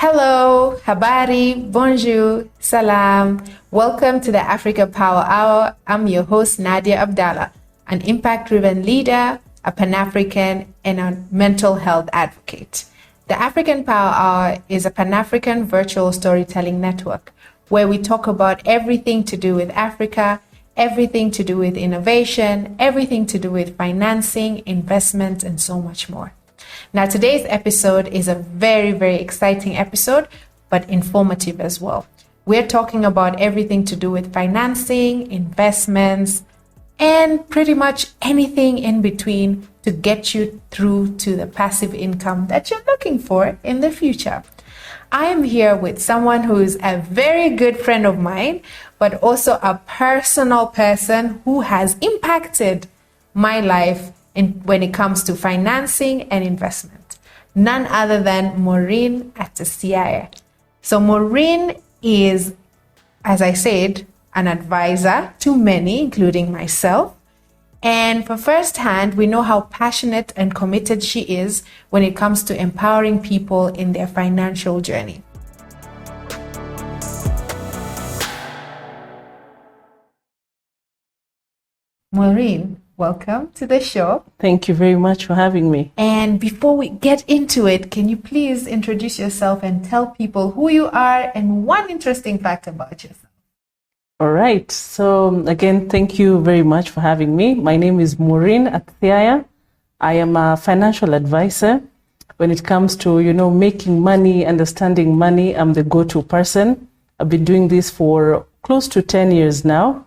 Hello, habari, bonjour, salam. Welcome to the Africa Power Hour. I'm your host, Nadia Abdalla, an impact-driven leader, a Pan-African, and a mental health advocate. The African Power Hour is a Pan-African virtual storytelling network where we talk about everything to do with Africa, everything to do with innovation, everything to do with financing, investment, and so much more. Now, today's episode is a very, very exciting episode, but informative as well. We're talking about everything to do with financing, investments, and pretty much anything in between to get you through to the passive income that you're looking for in the future. I am here with someone who is a very good friend of mine, but also a personal person who has impacted my life when it comes to financing and investment. None other than Maureen Atsiaya. So Maureen is, as I said, an advisor to many, including myself. And for firsthand, we know how passionate and committed she is when it comes to empowering people in their financial journey. Maureen, welcome to the show. Thank you very much for having me. And before we get into it, can you please introduce yourself and tell people who you are and one interesting fact about yourself? All right. So again, thank you very much for having me. My name is Maureen Atsiaya. I am a financial advisor. When it comes to, making money, understanding money, I'm the go-to person. I've been doing this for close to 10 years now.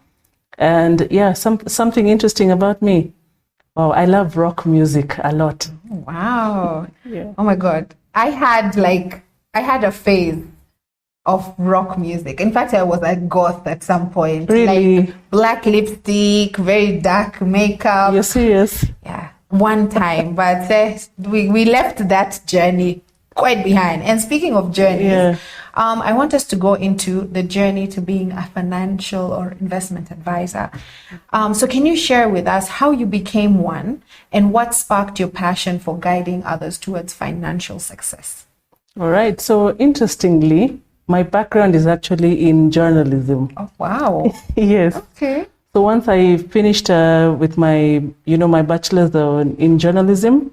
And yeah, something interesting about me. Wow, I love rock music a lot. Wow. Yeah. Oh my God. I had a phase of rock music. In fact, I was a goth at some point. Really? Like black lipstick, very dark makeup. You're serious? Yeah, one time. But we left that journey quite behind. And speaking of journeys, I want us to go into the journey to being a financial or investment advisor. So can you share with us how you became one and what sparked your passion for guiding others towards financial success? All right. So interestingly, my background is actually in journalism. Oh, wow. Yes. Okay. So once I finished with my bachelor's in journalism,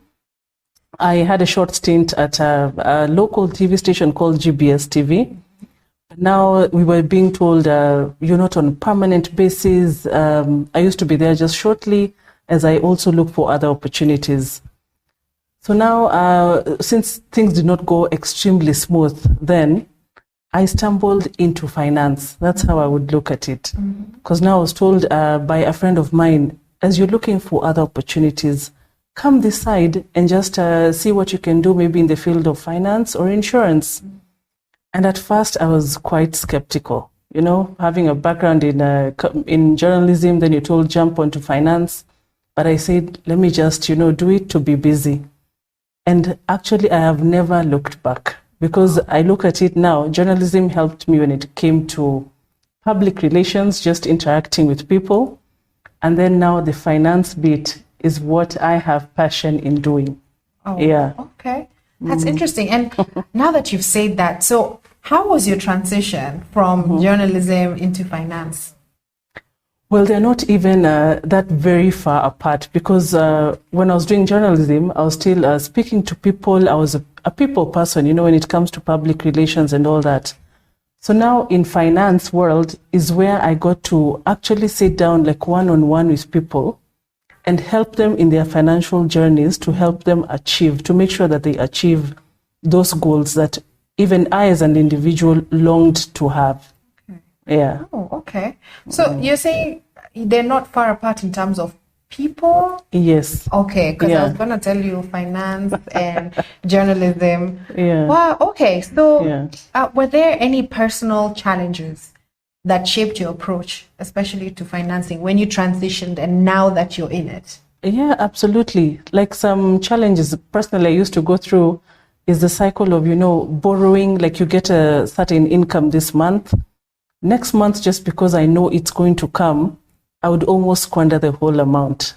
I had a short stint at a local TV station called GBS TV. Now we were being told, you're not on a permanent basis. I used to be there just shortly as I also look for other opportunities. So now, since things did not go extremely smooth then, I stumbled into finance. That's how I would look at it. Because now I was told by a friend of mine, as you're looking for other opportunities, come this side and just see what you can do maybe in the field of finance or insurance. And at first I was quite skeptical, having a background in journalism, then you're told jump onto finance. But I said, let me just, do it to be busy. And actually I have never looked back because I look at it now. Journalism helped me when it came to public relations, just interacting with people. And then now the finance bit is what I have passion in doing. Oh, yeah. Okay. That's interesting. And now that you've said that, so how was your transition from journalism into finance? Well, they're not even that very far apart because when I was doing journalism, I was still speaking to people. I was a people person, when it comes to public relations and all that. So now in finance world is where I got to actually sit down like one-on-one with people and help them in their financial journeys to help them to make sure that they achieve those goals that even I as an individual longed to have. Okay. Yeah. Oh, okay. So you're saying they're not far apart in terms of people? Yes. Okay, because I was going to tell you finance and journalism. Yeah. Wow, okay. So were there any personal challenges that shaped your approach, especially to financing, when you transitioned and now that you're in it? Yeah, absolutely. Like some challenges personally I used to go through is the cycle of, borrowing, like you get a certain income this month. Next month, just because I know it's going to come, I would almost squander the whole amount.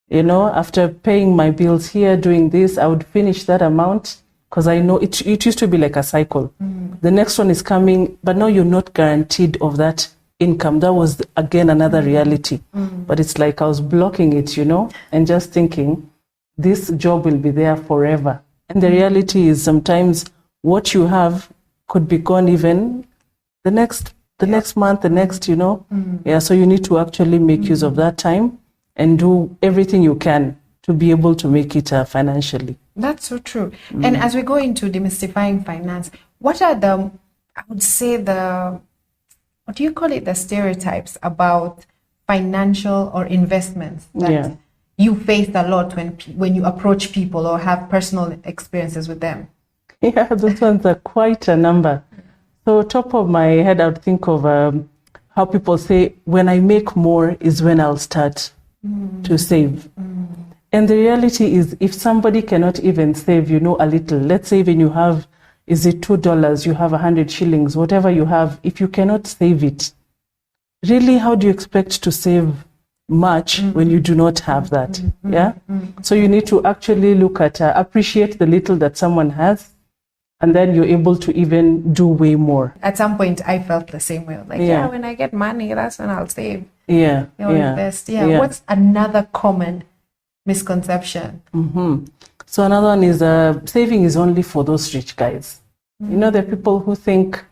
After paying my bills here, doing this, I would finish that amount because I know it used to be like a cycle. The next one is coming, but now you're not guaranteed of that income. That was, again, another reality. But it's like I was blocking it, and just thinking, this job will be there forever. And the reality is sometimes what you have could be gone even the next month, the next, so you need to actually make use of that time and do everything you can to be able to make it financially. That's so true. And as we go into demystifying finance, what are the stereotypes about financial or investments that you face a lot when you approach people or have personal experiences with them? Yeah, those ones are quite a number. So top of my head, I would think of how people say, when I make more is when I'll start to save. And the reality is, if somebody cannot even save, a little, let's say even you have, is it $2, you have 100 shillings, whatever you have, if you cannot save it, really, how do you expect to save much when you do not have that? So you need to actually look at, appreciate the little that someone has, and then you're able to even do way more. At some point, I felt the same way. Like, when I get money, that's when I'll save. Invest. What's another common misconception? So another one is saving is only for those rich guys. There are people who think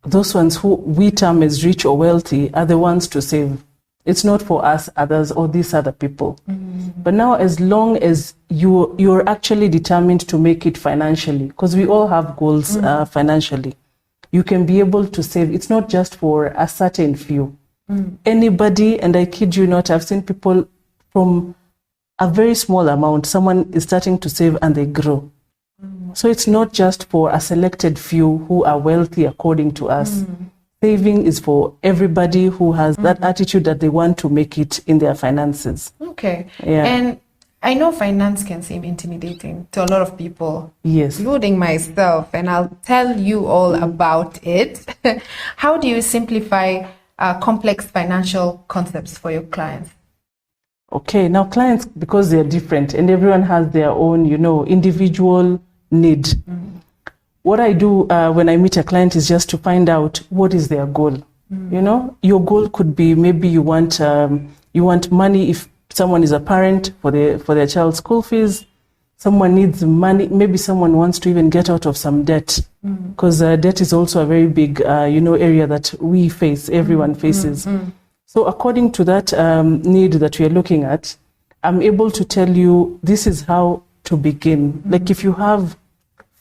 those ones who we term as rich or wealthy are the ones to save. It's not for us, others, or these other people. But now, as long as you're actually determined to make it financially, because we all have goals financially, you can be able to save. It's not just for a certain few. Anybody, and I kid you not, I've seen people from a very small amount, someone is starting to save and they grow. So it's not just for a selected few who are wealthy according to us. Saving is for everybody who has that attitude that they want to make it in their finances. Okay. And I know finance can seem intimidating to a lot of people, including myself, and I'll tell you all about it. How do you simplify complex financial concepts for your clients? Okay, now clients, because they're different and everyone has their own, individual need. What I do when I meet a client is just to find out what is their goal. Your goal could be, maybe you want money if someone is a parent for their child's school fees. Someone needs money. Maybe someone wants to even get out of some debt, because debt is also a very big, area that we face. Everyone faces. So according to that need that we are looking at, I'm able to tell you this is how to begin. Like if you have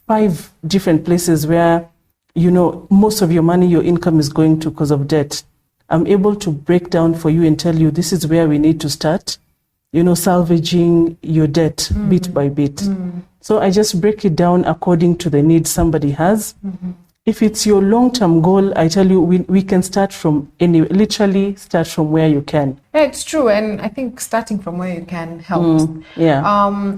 5 different places where, most of your money, your income is going to because of debt, I'm able to break down for you and tell you this is where we need to start, salvaging your debt bit by bit. So I just break it down according to the needs somebody has. If it's your long-term goal, I tell you, we can start from literally start from where you can. Yeah, it's true. And I think starting from where you can helps.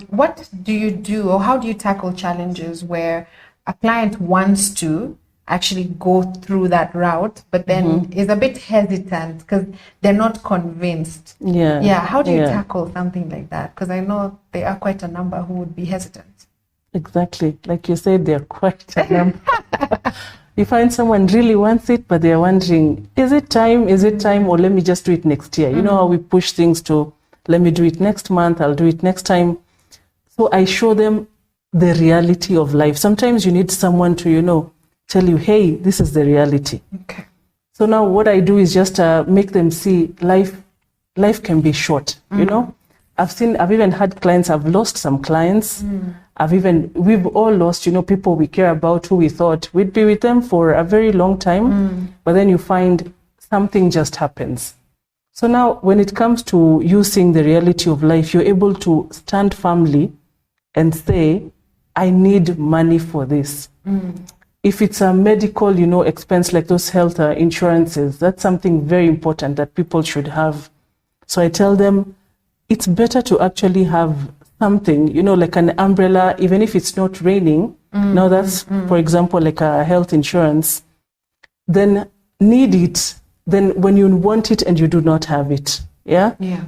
What do you do, or how do you tackle challenges where a client wants to actually go through that route, but then is a bit hesitant because they're not convinced? How do you tackle something like that? Because I know there are quite a number who would be hesitant. Exactly. Like you said, they're quite a number. You find someone really wants it, but they're wondering, is it time, or let me just do it next year? You know how we push things to, let me do it next month, I'll do it next time. So I show them the reality of life. Sometimes you need someone to, tell you, hey, this is the reality. Okay. So now what I do is just make them see life can be short, I've even had clients, I've lost some clients. We've all lost, people we care about who we thought we'd be with them for a very long time. But then you find something just happens. So now when it comes to you seeing the reality of life, you're able to stand firmly and say, I need money for this. If it's a medical, expense like those health insurances, that's something very important that people should have. So I tell them, it's better to actually have something, like an umbrella, even if it's not raining. Now that's, for example, like a health insurance. Then need it, then when you want it and you do not have it.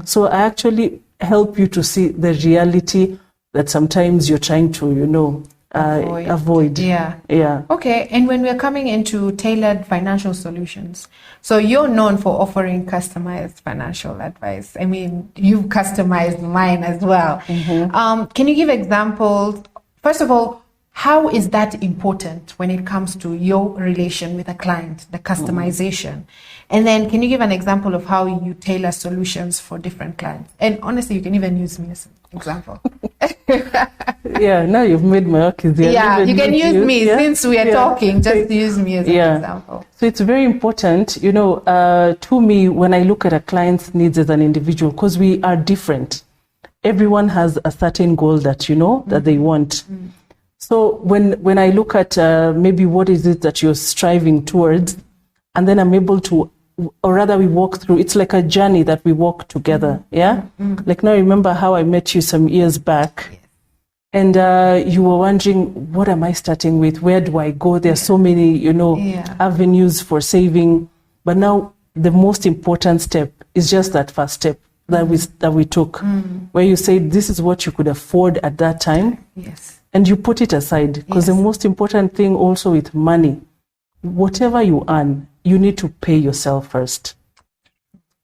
So I actually help you to see the reality that sometimes you're trying to, avoid. Yeah. Okay, and when we're coming into tailored financial solutions, so you're known for offering customized financial advice. I mean, you've customized mine as well. Can you give examples? First of all, how is that important when it comes to your relation with a client, the customization? And then can you give an example of how you tailor solutions for different clients? And honestly, you can even use me as an example. Yeah, now you've made my work easier. Yeah, you can use me since we are talking, just use me as an example. So it's very important, you know, to me, when I look at a client's needs as an individual, because we are different. Everyone has a certain goal that, you know, that they want. So when I look at maybe what is it that you're striving towards, and then I'm able to, or rather we walk through, it's like a journey that we walk together, Like now remember how I met you some years back, and you were wondering, what am I starting with? Where do I go? There are so many, you know, avenues for saving. But now the most important step is just that first step that we took, where you say, this is what you could afford at that time. And you put it aside, because the most important thing also with money, whatever you earn, you need to pay yourself first.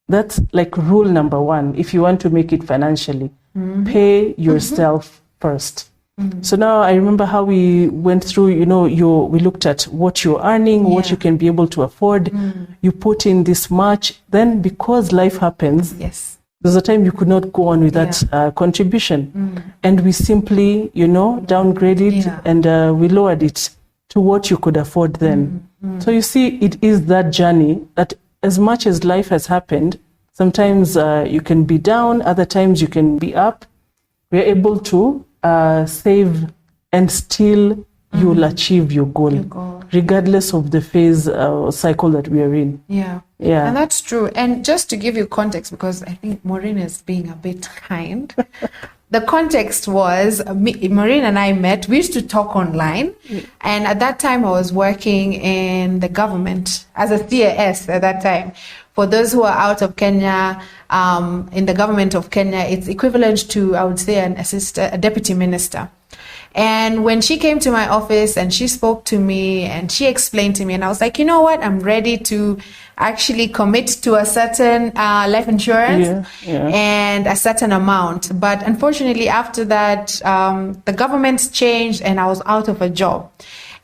That's like rule number one. If you want to make it financially, pay yourself first. So now I remember how we went through, you know, we looked at what you're earning, what you can be able to afford. You put in this much. Then because life happens, there's a time you could not go on with that contribution. And we simply, you know, downgraded it and we lowered it to what you could afford then. So you see, it is that journey that as much as life has happened, sometimes you can be down, other times you can be up. We're able to save and still you'll achieve your goal, regardless of the phase or cycle that we are in. Yeah, and that's true. And just to give you context, because I think Maureen is being a bit kind. The context was, Maureen and I met, we used to talk online. And at that time I was working in the government as a CAS at that time. For those who are out of Kenya, in the government of Kenya, it's equivalent to, I would say, a deputy minister. And when she came to my office and she spoke to me and she explained to me, and I was like, you know what, I'm ready to actually commit to a certain life insurance and a certain amount. But unfortunately, after that, the government changed and I was out of a job.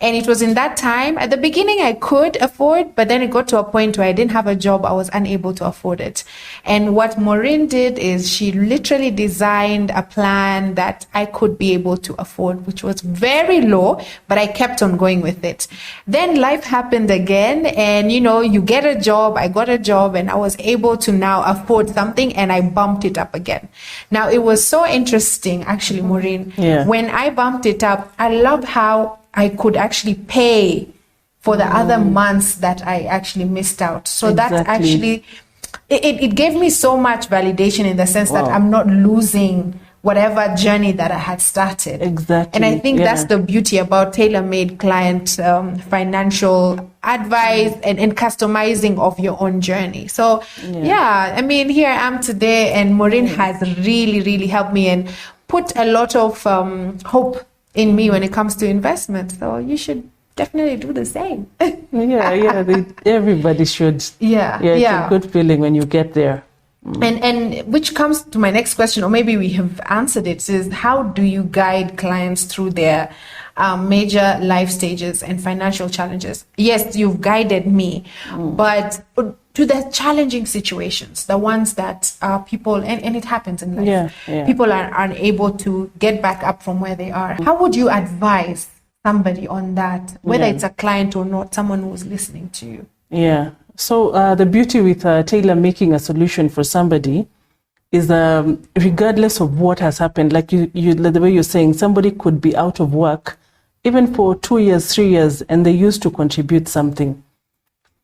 And it was in that time, at the beginning I could afford, but then it got to a point where I didn't have a job, I was unable to afford it. And what Maureen did is she literally designed a plan that I could be able to afford, which was very low, but I kept on going with it. Then life happened again, and you know, you get a job, I got a job, and I was able to now afford something, and I bumped it up again. Now, it was so interesting, actually, Maureen. When I bumped it up, I love how I could actually pay for the other months that I actually missed out. So that actually, it gave me so much validation in the sense that I'm not losing whatever journey that I had started. And I think that's the beauty about tailor-made client financial advice and customizing of your own journey. So I mean, here I am today, and Maureen has really helped me and put a lot of hope in me when it comes to investment. So you should definitely do the same. Everybody should. It's a good feeling when you get there. And which comes to my next question, or maybe we have answered it, is how do you guide clients through their major life stages and financial challenges? Yes, you've guided me, but to the challenging situations, the ones that people, and it happens in life, people are unable to get back up from where they are. How would you advise somebody on that, whether it's a client or not, someone who's listening to you? So the beauty with tailor making a solution for somebody is regardless of what has happened, like you, the way you're saying, somebody could be out of work even for 2 years, 3 years, and they used to contribute something.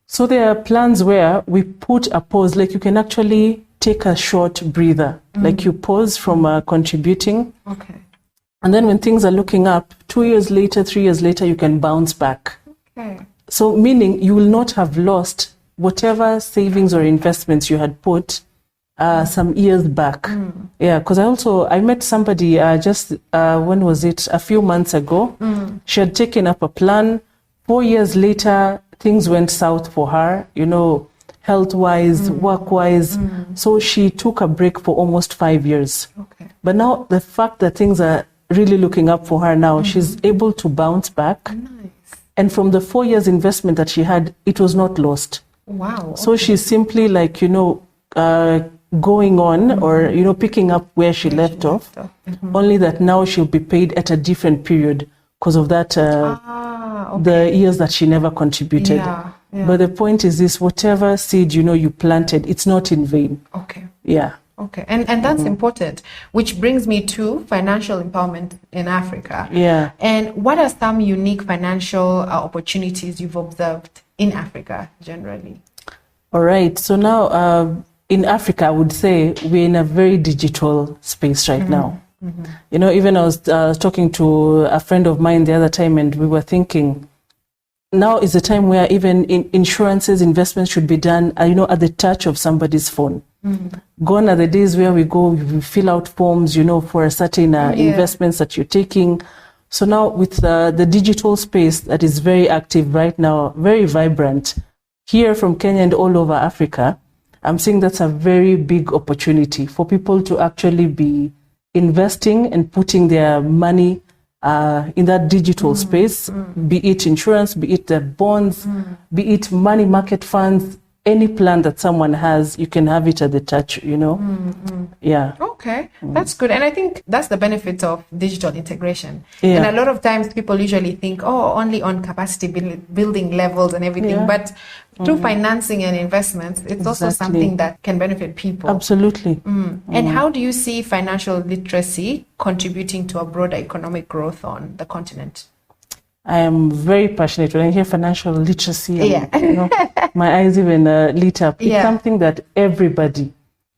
So there are plans where we put a pause, like you can actually take a short breather, like you pause from contributing. And then when things are looking up, 2 years later, 3 years later, you can bounce back. So meaning you will not have lost whatever savings or investments you had put, some years back. Yeah, because I met somebody just, when was it? A few months ago. She had taken up a plan. 4 years later, things went south for her, health-wise, work-wise. So she took a break for almost 5 years. Okay. But now the fact that things are really looking up for her now, she's able to bounce back. Nice. And from the 4 years investment that she had, it was not lost. Wow. So she's simply like, going on or, picking up where she left off. Only that now she'll be paid at a different period because of that, the years that she never contributed. Yeah. But the point is this, whatever seed, you planted, it's not in vain. Okay. Yeah. Okay. And that's important, which brings me to financial empowerment in Africa. Yeah. And what are some unique financial opportunities you've observed in Africa generally? All right. So now, in Africa, I would say we're in a very digital space right now. Even I was talking to a friend of mine the other time, and we were thinking, now is the time where even insurances, investments should be done, at the touch of somebody's phone. Gone are the days where we go, we fill out forms, for a certain investments that you're taking. So now with the digital space that is very active right now, very vibrant, here from Kenya and all over Africa, I'm seeing that's a very big opportunity for people to actually be investing and putting their money in that digital space, be it insurance, be it the bonds, be it money market funds, any plan that someone has, you can have it at the touch, Yeah. Okay, that's good. And I think that's the benefit of digital integration. And a lot of times people usually think, only on capacity building levels and everything. But through financing and investments, it's also something that can benefit people. Absolutely. And how do you see financial literacy contributing to a broader economic growth on the continent? I am very passionate when I hear financial literacy. My eyes even lit up. It's something that everybody,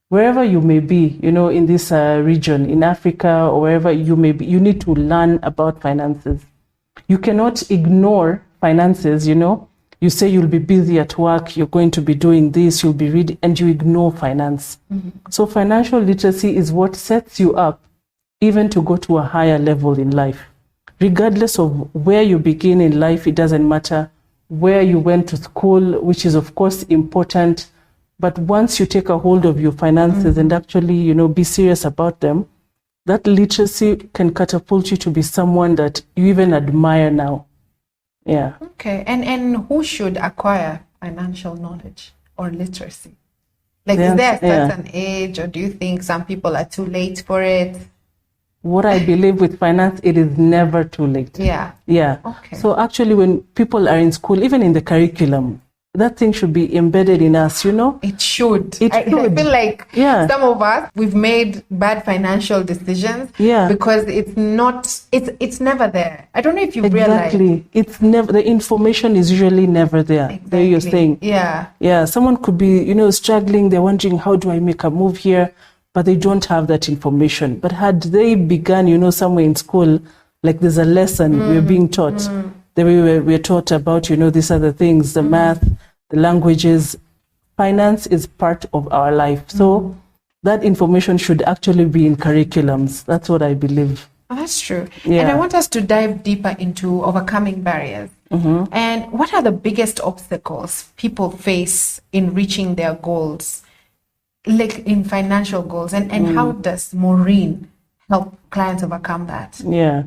wherever you may be, in this region, in Africa or wherever you may be, you need to learn about finances. You cannot ignore finances, You say you'll be busy at work, you're going to be doing this, you'll be reading, and you ignore finance. So financial literacy is what sets you up even to go to a higher level in life. Regardless of where you begin in life, it doesn't matter where you went to school, which is of course important. But once you take a hold of your finances and actually, be serious about them, that literacy can catapult you to be someone that you even admire now. Yeah. Okay. And who should acquire financial knowledge or literacy? Like, is there a certain age, or do you think some people are too late for it? What I believe with finance, it is never too late. Yeah. Okay. So actually, when people are in school, even in the curriculum, that thing should be embedded in us, It should. I feel like some of us, we've made bad financial decisions because it's never there. I don't know if you realize. Exactly. It's never, the information is usually never there. Exactly. There you're saying. Yeah. Someone could be, struggling. They're wondering, how do I make a move here? But they don't have that information. But had they begun, somewhere in school, like there's a lesson we're being taught. We're taught about, these are the things, the math, the languages. Finance is part of our life. So that information should actually be in curriculums. That's what I believe. Oh, that's true. Yeah. And I want us to dive deeper into overcoming barriers. And what are the biggest obstacles people face in reaching their goals, like in financial goals? And how does Maureen help clients overcome that? Yeah.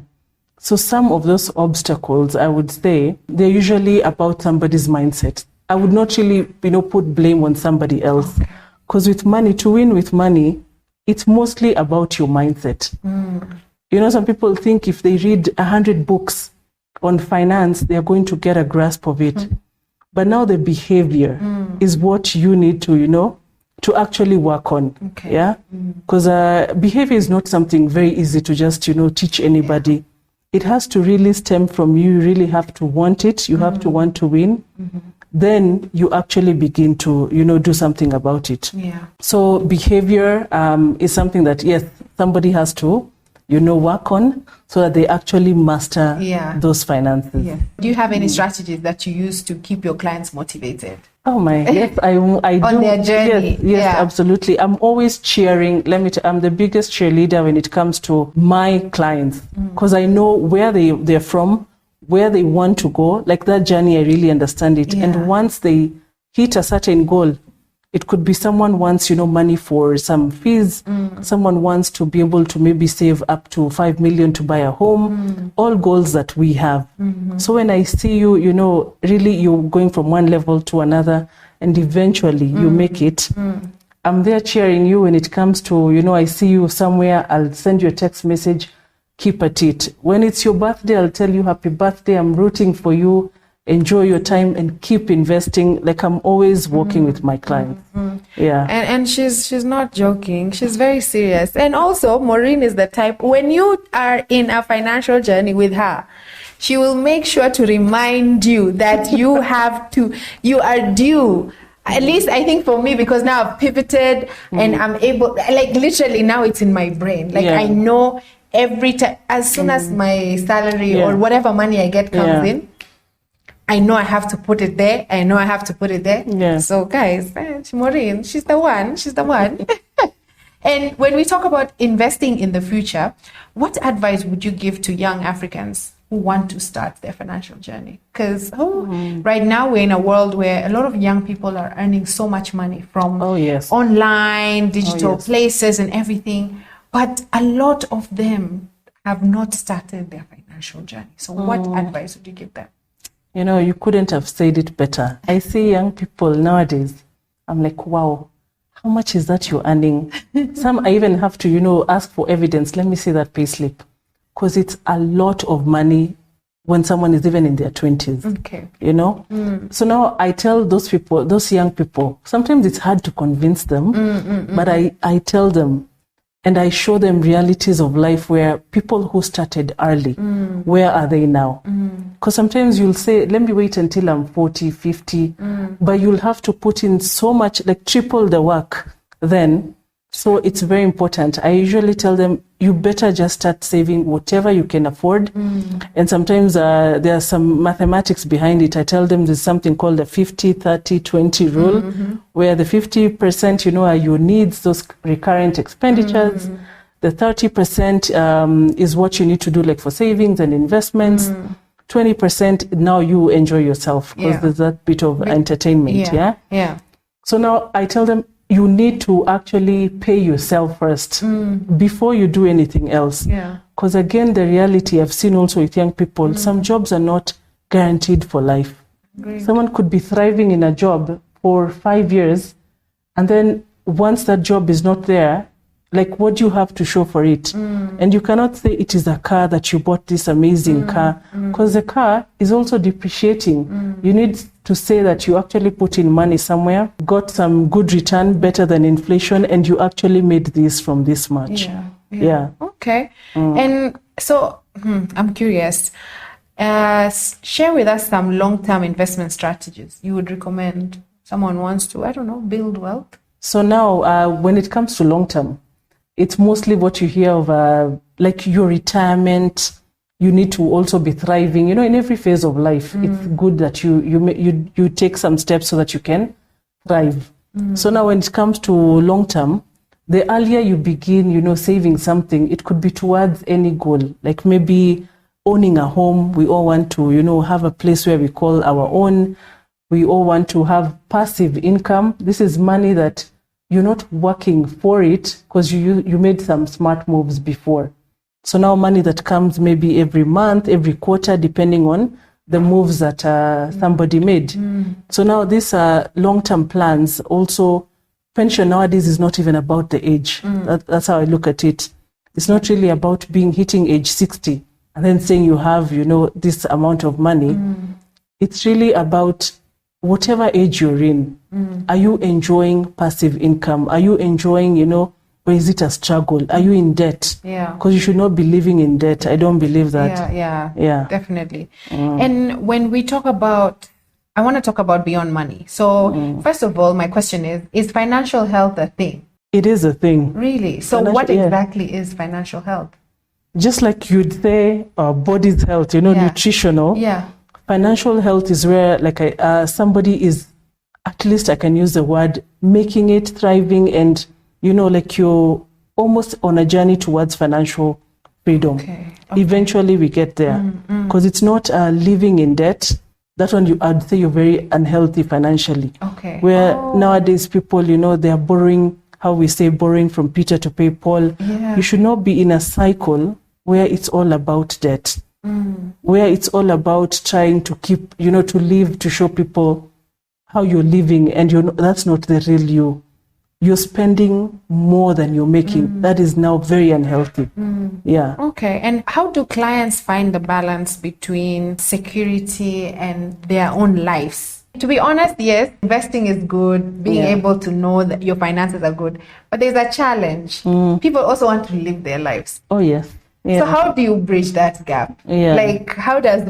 So some of those obstacles, I would say, they're usually about somebody's mindset. I would not really, put blame on somebody else. Because with money, to win with money, it's mostly about your mindset. Some people think if they read 100 books on finance, they're going to get a grasp of it. But now the behavior is what you need to, to actually work on. Okay. Yeah? Because behavior is not something very easy to just, teach anybody. Yeah. It has to really stem from you. You really have to want it. You have to want to win. Then you actually begin to, do something about it. Yeah. So behavior is something that, yes, somebody has to work on so that they actually master those finances. Yeah. Do you have any strategies that you use to keep your clients motivated? Oh my, yes, I do. On their journey. Yes, absolutely. I'm always cheering. I'm the biggest cheerleader when it comes to my clients, because I know where they're from, where they want to go. Like that journey, I really understand it. Yeah. And once they hit a certain goal, it could be someone wants, money for some fees. Someone wants to be able to maybe save up to 5 million to buy a home. All goals that we have. So when I see you, really you're going from one level to another, and eventually you make it. I'm there cheering you when it comes to, I see you somewhere, I'll send you a text message, keep at it. When it's your birthday, I'll tell you happy birthday, I'm rooting for you. Enjoy your time and keep investing. Like I'm always working with my clients. Yeah. And she's not joking. She's very serious. And also, Maureen is the type, when you are in a financial journey with her, she will make sure to remind you that you are due. At least I think for me, because now I've pivoted and I'm able, like literally now it's in my brain. Like I know every time, as soon as my salary or whatever money I get comes in, I know I have to put it there. Yeah. So guys, Maureen, she's the one. And when we talk about investing in the future, what advice would you give to young Africans who want to start their financial journey? Because right now we're in a world where a lot of young people are earning so much money from online, digital places and everything. But a lot of them have not started their financial journey. So what advice would you give them? You couldn't have said it better. I see young people nowadays, I'm like, wow, how much is that you're earning? Some I even have to, ask for evidence. Let me see that payslip. Because it's a lot of money when someone is even in their 20s. Okay. So now I tell those young people, sometimes it's hard to convince them, but I tell them, and I show them realities of life where people who started early, where are they now? Because sometimes you'll say, let me wait until I'm 40, 50, but you'll have to put in so much, like triple the work then. So it's very important. I usually tell them, you better just start saving whatever you can afford. And sometimes there are some mathematics behind it. I tell them there's something called the 50, 30, 20 rule, where the 50%, are your needs, those recurrent expenditures. The 30% is what you need to do, like for savings and investments. 20%, now you enjoy yourself, because there's that bit of entertainment. Yeah. So now I tell them, you need to actually pay yourself first before you do anything else. Because again, the reality I've seen also with young people, some jobs are not guaranteed for life. Someone could be thriving in a job for 5 years, and then once that job is not there, like what do you have to show for it? And you cannot say it is a car that you bought, this amazing car, because the car is also depreciating. You need to say that you actually put in money somewhere, got some good return, better than inflation, and you actually made this from this much. Okay. And so I'm curious, share with us some long-term investment strategies you would recommend someone wants to, build wealth. So now when it comes to long-term, it's mostly what you hear of like your retirement. You need to also be thriving, in every phase of life. It's good that you take some steps so that you can thrive. So now when it comes to long term, the earlier you begin, saving something, it could be towards any goal, like maybe owning a home. We all want to, have a place where we call our own. We all want to have passive income. This is money that you're not working for it because you made some smart moves before. So now money that comes maybe every month, every quarter, depending on the moves that somebody made. So now these long-term plans, also pension nowadays is not even about the age. That's how I look at it. It's not really about hitting age 60 and then saying you have, this amount of money. It's really about whatever age you're in. Are you enjoying passive income? Are you enjoying, or is it a struggle? Are you in debt? Yeah. Because you should not be living in debt. I don't believe that. Yeah, definitely. And when we talk about, I want to talk about beyond money. So first of all, my question is financial health a thing? It is a thing. Really? So what exactly is financial health? just like you'd say body's health, nutritional. Yeah. Financial health is where somebody is, at least I can use the word, making it, thriving, and like you're almost on a journey towards financial freedom. Okay. Eventually we get there, because it's not living in debt. That one, I'd say you're very unhealthy financially. Okay. Where nowadays people, they are borrowing, how we say, borrowing from Peter to pay Paul. Yeah. You should not be in a cycle where it's all about debt, where it's all about trying to keep, to live, to show people how you're living, and that's not the real you. You're spending more than you're making. That is now very unhealthy. Yeah. Okay. And how do clients find the balance between security and their own lives? To be honest, yes, investing is good. Being able to know that your finances are good. But there's a challenge. People also want to live their lives. Oh, yes. Yeah. So how do you bridge that gap? Yeah. Like, how does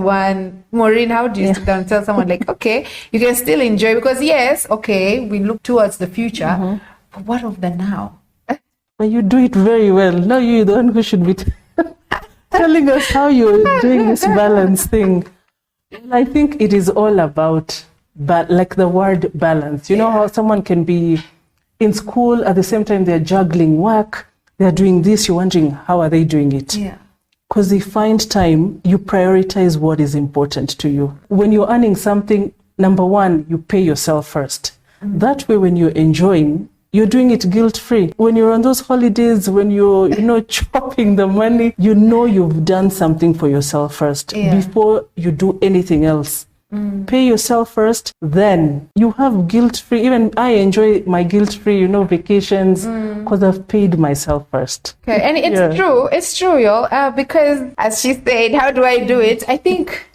Maureen, how do you sit down and tell someone like, okay, you can still enjoy, because yes, okay, we look towards the future, but what of the now? But you do it very well. Now you're the one who should be telling us how you're doing this balance thing. I think it is all about, like the word balance. You know how someone can be in school, at the same time they're juggling work, they're doing this, you're wondering, how are they doing it? Yeah. Because they find time, you prioritize what is important to you. When you're earning something, number one, you pay yourself first. That way, when you're enjoying, you're doing it guilt-free. When you're on those holidays, when you're, chopping the money, you've done something for yourself first before you do anything else. Pay yourself first, then you have guilt-free. Even I enjoy my guilt-free, vacations, because I've paid myself first. Okay, and it's true, y'all, because as she said, how do I do it? I think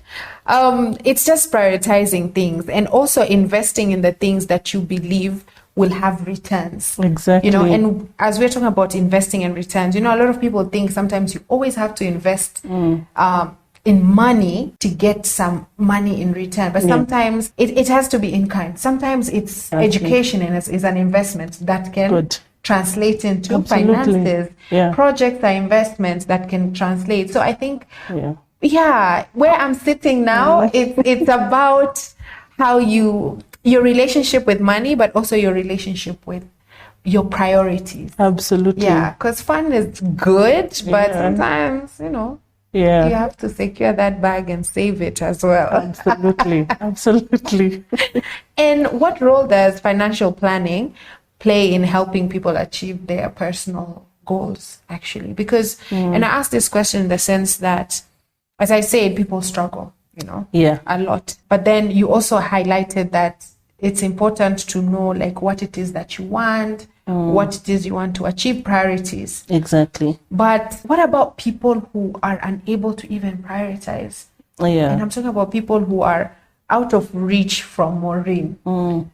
it's just prioritizing things and also investing in the things that you believe will have returns. Exactly. And as we're talking about investing and returns, a lot of people think sometimes you always have to invest in money to get some money in return. But sometimes it has to be in kind. Sometimes it's education and it's an investment that can translate into finances. Yeah. Projects are investments that can translate. So I think, where I'm sitting now, it's about how your relationship with money, but also your relationship with your priorities. Absolutely. Yeah, because fun is good, but sometimes, you have to secure that bag and save it as well. Absolutely. Absolutely. And what role does financial planning play in helping people achieve their personal goals, actually? Because, and I ask this question in the sense that, as I said, people struggle, a lot. But then you also highlighted that it's important to know what it is that you want, what it is you want to achieve, priorities. Exactly. But what about people who are unable to even prioritize? Yeah. And I'm talking about people who are out of reach from Maureen.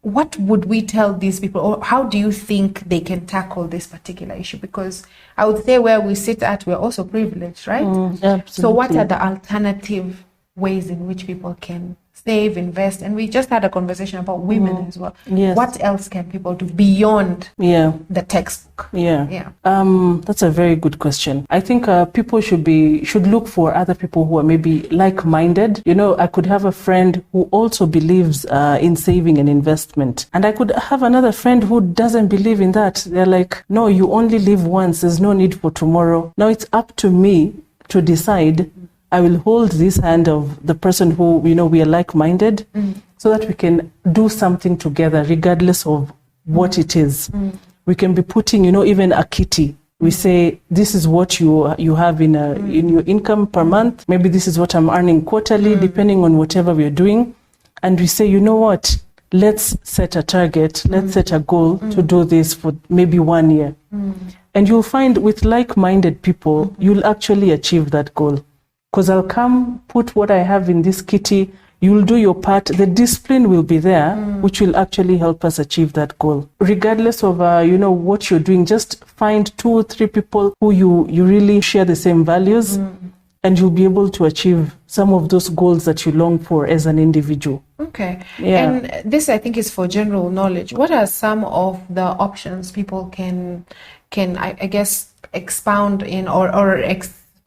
What would we tell these people, or how do you think they can tackle this particular issue? Because I would say where we sit at, we're also privileged, right? Absolutely. So what are the alternative ways in which people can save, invest? And we just had a conversation about women as well. Yes. What else can people do beyond the textbook? That's a very good question. I think people should look for other people who are maybe like-minded. I could have a friend who also believes in saving and investment, and I could have another friend who doesn't believe in that. They're like, no, you only live once, there's no need for tomorrow. Now it's up to me to decide. I will hold this hand of the person who, we are like-minded, so that we can do something together, regardless of what it is. We can be putting, even a kitty. We say, this is what you have in your income per month. Maybe this is what I'm earning quarterly, depending on whatever we're doing. And we say, you know what? Let's set a target. Let's set a goal to do this for maybe 1 year. And you'll find with like-minded people, you'll actually achieve that goal. Because I'll come, put what I have in this kitty, you'll do your part, the discipline will be there, which will actually help us achieve that goal. Regardless of, what you're doing, just find 2 or 3 people who you really share the same values, and you'll be able to achieve some of those goals that you long for as an individual. Okay. Yeah. And this, I think, is for general knowledge. What are some of the options people can I guess, expound in or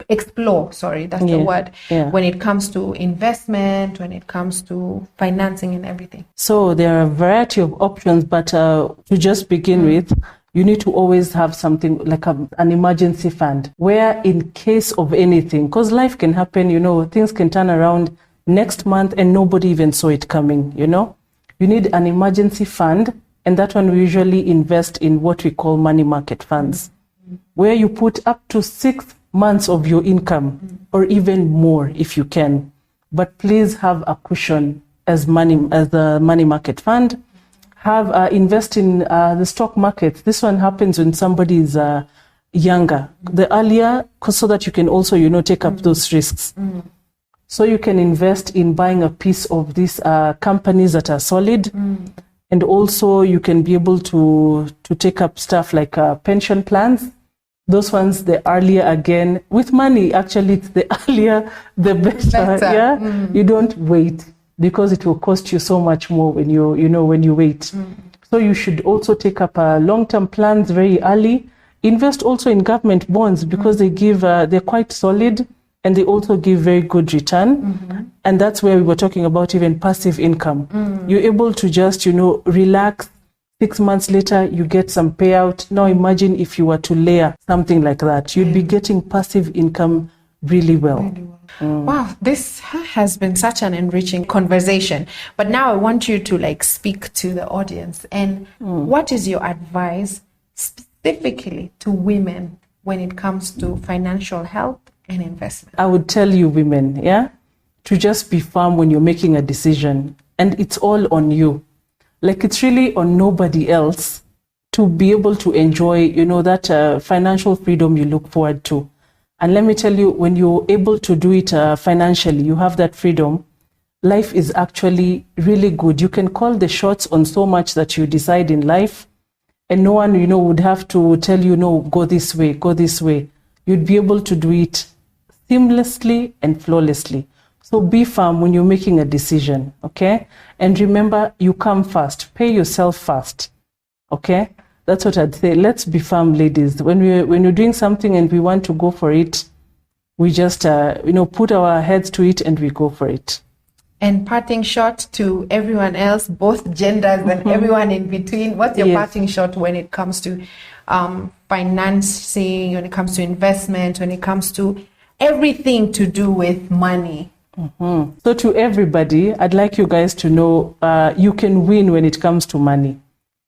explore, sorry, that's the word, Yeah. when it comes to investment, when it comes to financing and everything? So there are a variety of options, but to just begin with, you need to always have something like an emergency fund, where in case of anything, because life can happen, you know, things can turn around next month and nobody even saw it coming, you know. You need an emergency fund, and that one we usually invest in what we call money market funds, where you put up to 6 months of your income or even more if you can. But please have a cushion as the money market fund. Have invest in the stock market. This one happens when somebody is younger. The earlier, so that you can also, you know, take up those risks. So you can invest in buying a piece of these companies that are solid. And also you can be able to take up stuff like pension plans. Those ones, the earlier, again, with money, actually, it's the earlier, the better. Yeah, you don't wait, because it will cost you so much more when you wait. So you should also take up long-term plans very early. Invest also in government bonds, because they're quite solid, and they also give very good return. And that's where we were talking about even passive income. You're able to just, you know, relax. 6 months later, you get some payout. Now imagine if you were to layer something like that. You'd be getting passive income really well. Wow, this has been such an enriching conversation. But now I want you to like speak to the audience. And what is your advice specifically to women when it comes to financial health and investment? I would tell you, women, to just be firm when you're making a decision. And it's all on you. Like, it's really on nobody else to be able to enjoy, you know, that financial freedom you look forward to. And let me tell you, when you're able to do it financially, you have that freedom, life is actually really good. You can call the shots on so much that you decide in life, and no one, you know, would have to tell you, no, go this way, go this way. You'd be able to do it seamlessly and flawlessly. So be firm when you're making a decision, okay? And remember, you come first. Pay yourself first, okay? That's what I'd say. Let's be firm, ladies. When you're doing something and we want to go for it, we just, you know, put our heads to it and we go for it. And parting shot to everyone else, both genders and everyone in between. What's your parting shot when it comes to financing, when it comes to investment, when it comes to everything to do with money? So to everybody, I'd like you guys to know you can win when it comes to money.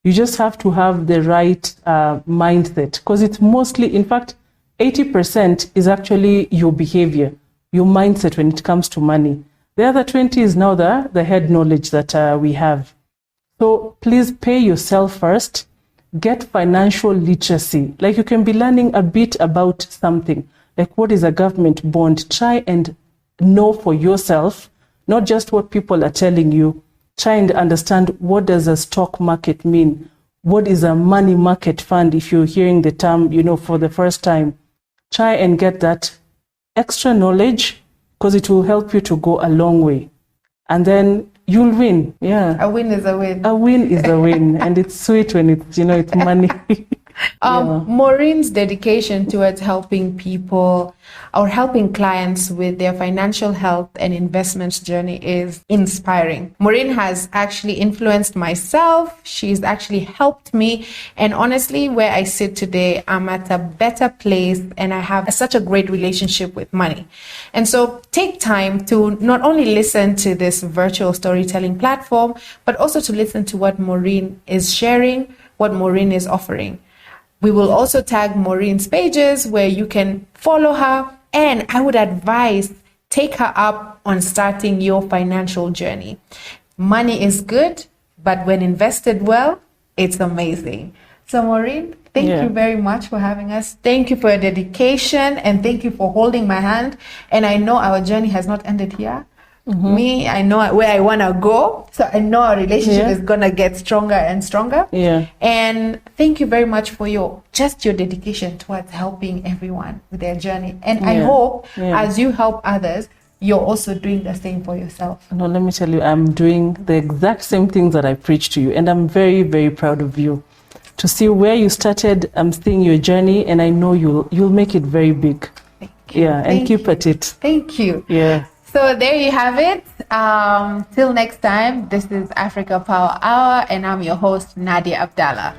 You just have to have the right mindset, because it's mostly, in fact, 80% is actually your behavior, your mindset when it comes to money. The other 20 is now the head knowledge that we have. So please pay yourself first. Get financial literacy. Like, you can be learning a bit about something. Like, what is a government bond? Try and know for yourself, not just what people are telling you. Try and understand, what does a stock market mean? What is a money market fund? If you're hearing the term, you know, for the first time, try and get that extra knowledge, because it will help you to go a long way. And then you'll win. Yeah. A win is a win. A win is a win. And it's sweet when it's, you know, it's money. Maureen's dedication towards helping people or helping clients with their financial health and investments journey is inspiring. Maureen has actually influenced myself. She's actually helped me. And honestly, where I sit today, I'm at a better place and I have such a great relationship with money. And so take time to not only listen to this virtual storytelling platform, but also to listen to what Maureen is sharing, what Maureen is offering. We will also tag Maureen's pages where you can follow her. And I would advise, take her up on starting your financial journey. Money is good, but when invested well, it's amazing. So Maureen, thank you very much for having us. Thank you for your dedication and thank you for holding my hand. And I know our journey has not ended here. Me, I know where I want to go. So I know our relationship is going to get stronger and stronger. And thank you very much for your dedication towards helping everyone with their journey. And I hope as you help others, you're also doing the same for yourself. No, let me tell you, I'm doing the exact same things that I preach to you. And I'm very, very proud of you. To see where you started, I'm seeing your journey, and I know you'll make it very big. Yeah, and keep at it. Thank you. Yeah. So there you have it. Till next time, this is Africa Power Hour, and I'm your host, Nadia Abdalla.